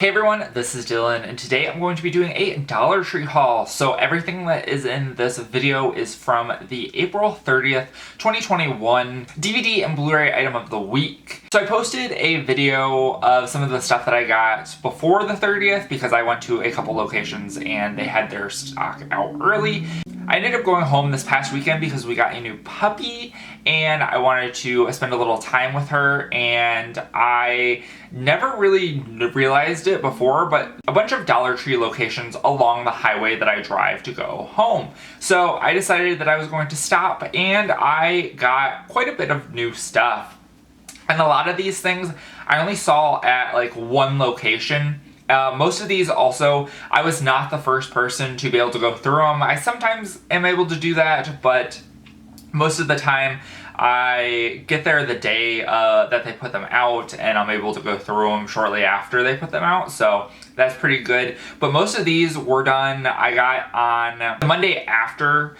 Hey everyone, this is Dylan, and today I'm going to be doing a Dollar Tree haul. So everything that is in this video is from the April 30th, 2021 DVD and Blu-ray item of the week. So I posted a video of some of the stuff that I got before the 30th because I went to a couple locations and they had their stock out early. I ended up going home this past weekend because we got a new puppy and I wanted to spend a little time with her, and I never really realized it before, but a bunch of Dollar Tree locations along the highway that I drive to go home. So I decided that I was going to stop, and I got quite a bit of new stuff. And a lot of these things I only saw at like one location. Most of these also, I was not the first person to be able to go through them. I sometimes am able to do that, but most of the time I get there the day that they put them out, and I'm able to go through them shortly after they put them out, so that's pretty good. But most of these were done, I got on the Monday after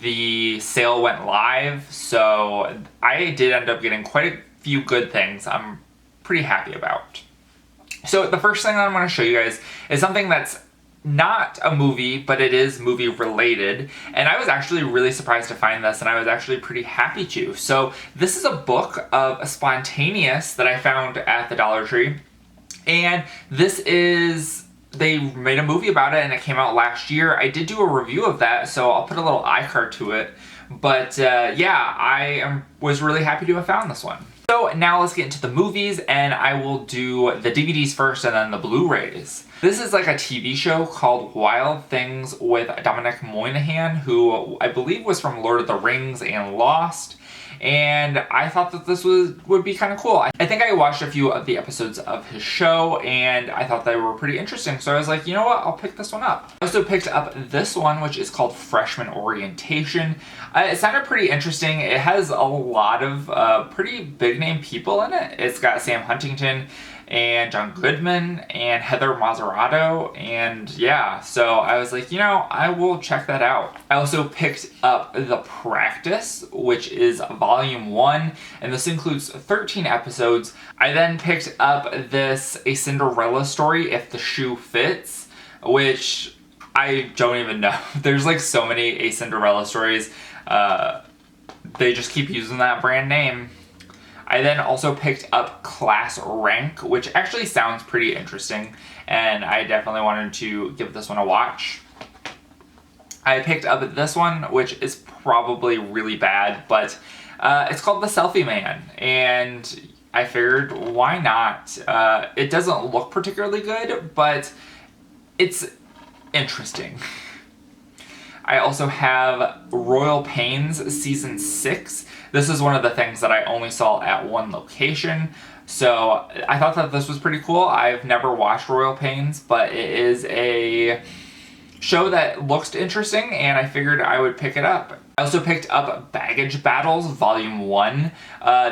the sale went live, so I did end up getting quite a few good things I'm pretty happy about. So the first thing that I'm going to show you guys is something that's not a movie, but it is movie related, and I was actually really surprised to find this, and I was actually pretty happy to. So this is a book of Spontaneous that I found at the Dollar Tree, and this is, they made a movie about it and it came out last year. I did do a review of that, so I'll put a little iCard to it, but yeah, I was really happy to have found this one. So now let's get into the movies, and I will do the DVDs first and then the Blu-rays. This is like a TV show called Wild Things with Dominic Moynihan, who I believe was from Lord of the Rings and Lost, and I thought that this would be kind of cool. I think I watched a few of the episodes of his show, and I thought they were pretty interesting, so I was like, you know what, I'll pick this one up. I also picked up this one, which is called Freshman Orientation. It sounded pretty interesting. It has a lot of pretty big name people in it. It's got Sam Huntington and John Goodman and Heather Mazzarato, and yeah, so I was like, you know, I will check that out. I also picked up The Practice, which is volume 1, and this includes 13 episodes. I then picked up this A Cinderella Story, If the Shoe Fits, which I don't even know. There's like so many A Cinderella stories. They just keep using that brand name. I then also picked up Class Rank, which actually sounds pretty interesting, and I definitely wanted to give this one a watch. I picked up this one, which is probably really bad, but it's called The Selfie Man, and I figured, why not? It doesn't look particularly good, but it's interesting. I also have Royal Pains Season 6. This is one of the things that I only saw at one location, so I thought that this was pretty cool. I've never watched Royal Pains, but it is a show that looks interesting, and I figured I would pick it up. I also picked up Baggage Battles Volume 1.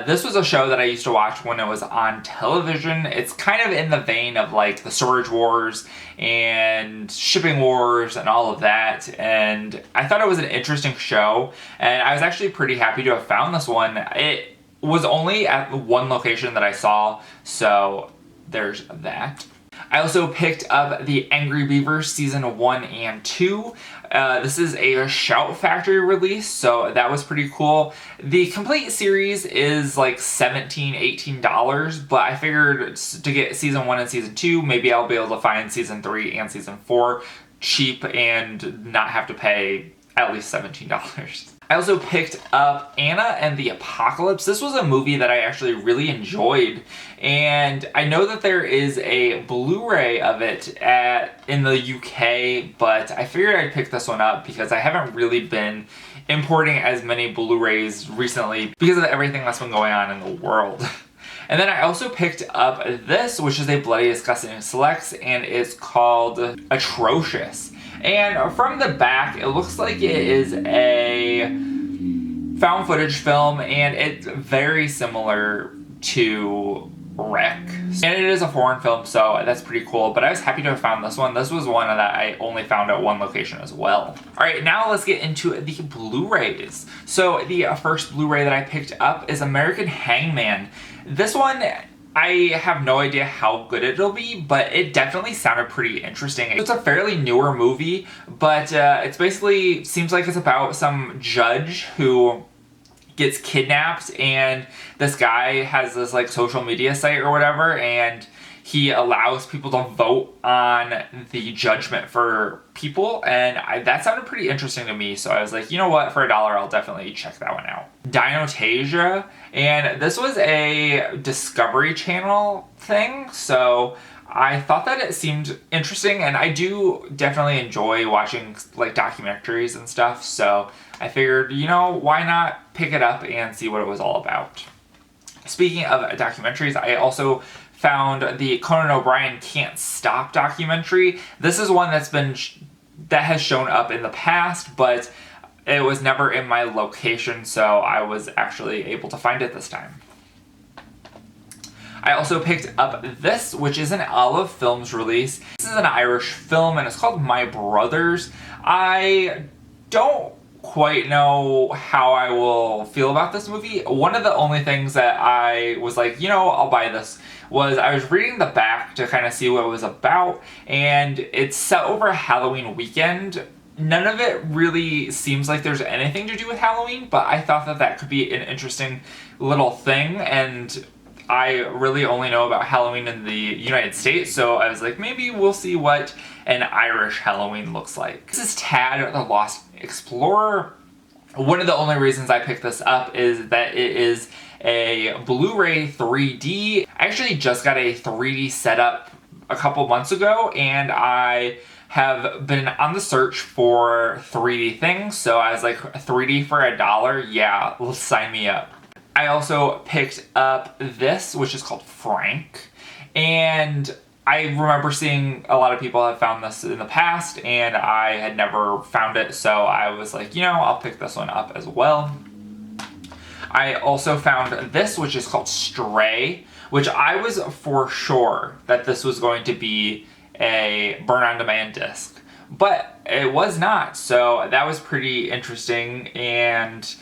This was a show that I used to watch when it was on television. It's kind of in the vein of like the Storage Wars and Shipping Wars and all of that, and I thought it was an interesting show, and I was actually pretty happy to have found this one. It was only at one location that I saw, so there's that. I also picked up The Angry Beavers Season 1 and 2. This is a Shout Factory release, so that was pretty cool. The complete series is like $17, $18, but I figured to get Season 1 and Season 2, maybe I'll be able to find Season 3 and Season 4 cheap and not have to pay at least $17. I also picked up Anna and the Apocalypse. This was a movie that I actually really enjoyed, and I know that there is a Blu-ray of it in the UK, but I figured I'd pick this one up because I haven't really been importing as many Blu-rays recently because of everything that's been going on in the world. And then I also picked up this, which is a Bloody Disgusting Selects, and it's called Atrocious. And from the back, it looks like it is a found footage film, and it's very similar to Wreck. And it is a foreign film, so that's pretty cool, but I was happy to have found this one. This was one that I only found at one location as well. Alright, now let's get into the Blu-rays. So the first Blu-ray that I picked up is American Hangman. This one I have no idea how good it'll be, but it definitely sounded pretty interesting. It's a fairly newer movie, but it's basically seems like it's about some judge who gets kidnapped, and this guy has this like social media site or whatever, and he allows people to vote on the judgment for people, and that sounded pretty interesting to me, so I was like, you know what, for $1 I'll definitely check that one out. Dinotasia, and this was a Discovery Channel thing, so I thought that it seemed interesting, and I do definitely enjoy watching like documentaries and stuff, so I figured, you know, why not pick it up and see what it was all about. Speaking of documentaries, I also found the Conan O'Brien Can't Stop documentary. This is one that has shown up in the past, but it was never in my location, so I was actually able to find it this time. I also picked up this, which is an Olive Films release. This is an Irish film, and it's called My Brothers. I don't quite know how I will feel about this movie. One of the only things that I was like, you know, I'll buy this, was I was reading the back to kind of see what it was about, and it's set over a Halloween weekend. None of it really seems like there's anything to do with Halloween, but I thought that that could be an interesting little thing, and I really only know about Halloween in the United States, so I was like, maybe we'll see what an Irish Halloween looks like. This is Tad the Lost Explorer. One of the only reasons I picked this up is that it is a Blu-ray 3D. I actually just got a 3D setup a couple months ago, and I have been on the search for 3D things, so I was like, 3D for $1? Yeah, sign me up. I also picked up this, which is called Frank, and I remember seeing a lot of people have found this in the past, and I had never found it, so I was like, you know, I'll pick this one up as well. I also found this, which is called Stray, which I was for sure that this was going to be a burn-on-demand disc, but it was not, so that was pretty interesting, and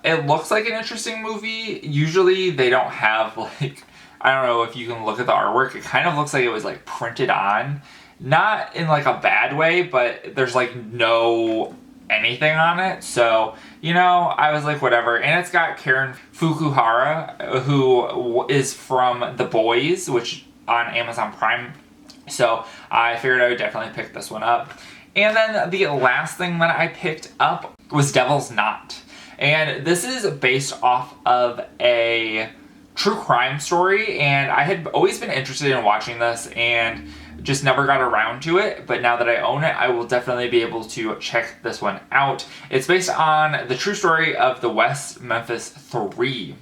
it looks like an interesting movie. Usually they don't have, like, I don't know if you can look at the artwork, it kind of looks like it was like printed on, not in like a bad way, but there's like no anything on it, so, you know, I was like, whatever. And it's got Karen Fukuhara, who is from The Boys, which on Amazon Prime, so I figured I would definitely pick this one up. And then the last thing that I picked up was Devil's Knot, and this is based off of a true crime story, and I had always been interested in watching this and just never got around to it, but now that I own it, I will definitely be able to check this one out. It's based on the true story of the West Memphis 3.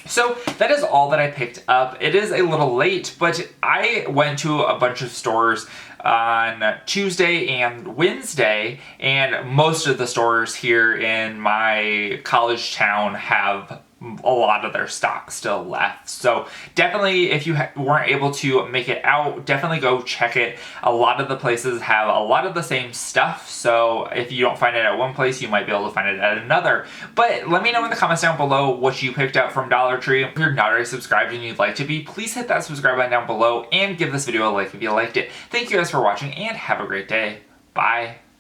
So that is all that I picked up. It is a little late, but I went to a bunch of stores on Tuesday and Wednesday, and most of the stores here in my college town have a lot of their stock still left. So definitely, if you weren't able to make it out, definitely go check it. A lot of the places have a lot of the same stuff, so if you don't find it at one place, you might be able to find it at another. But let me know in the comments down below what you picked up from Dollar Tree. If you're not already subscribed and you'd like to be, please hit that subscribe button down below and give this video a like if you liked it. Thank you guys for watching, and have a great day. Bye.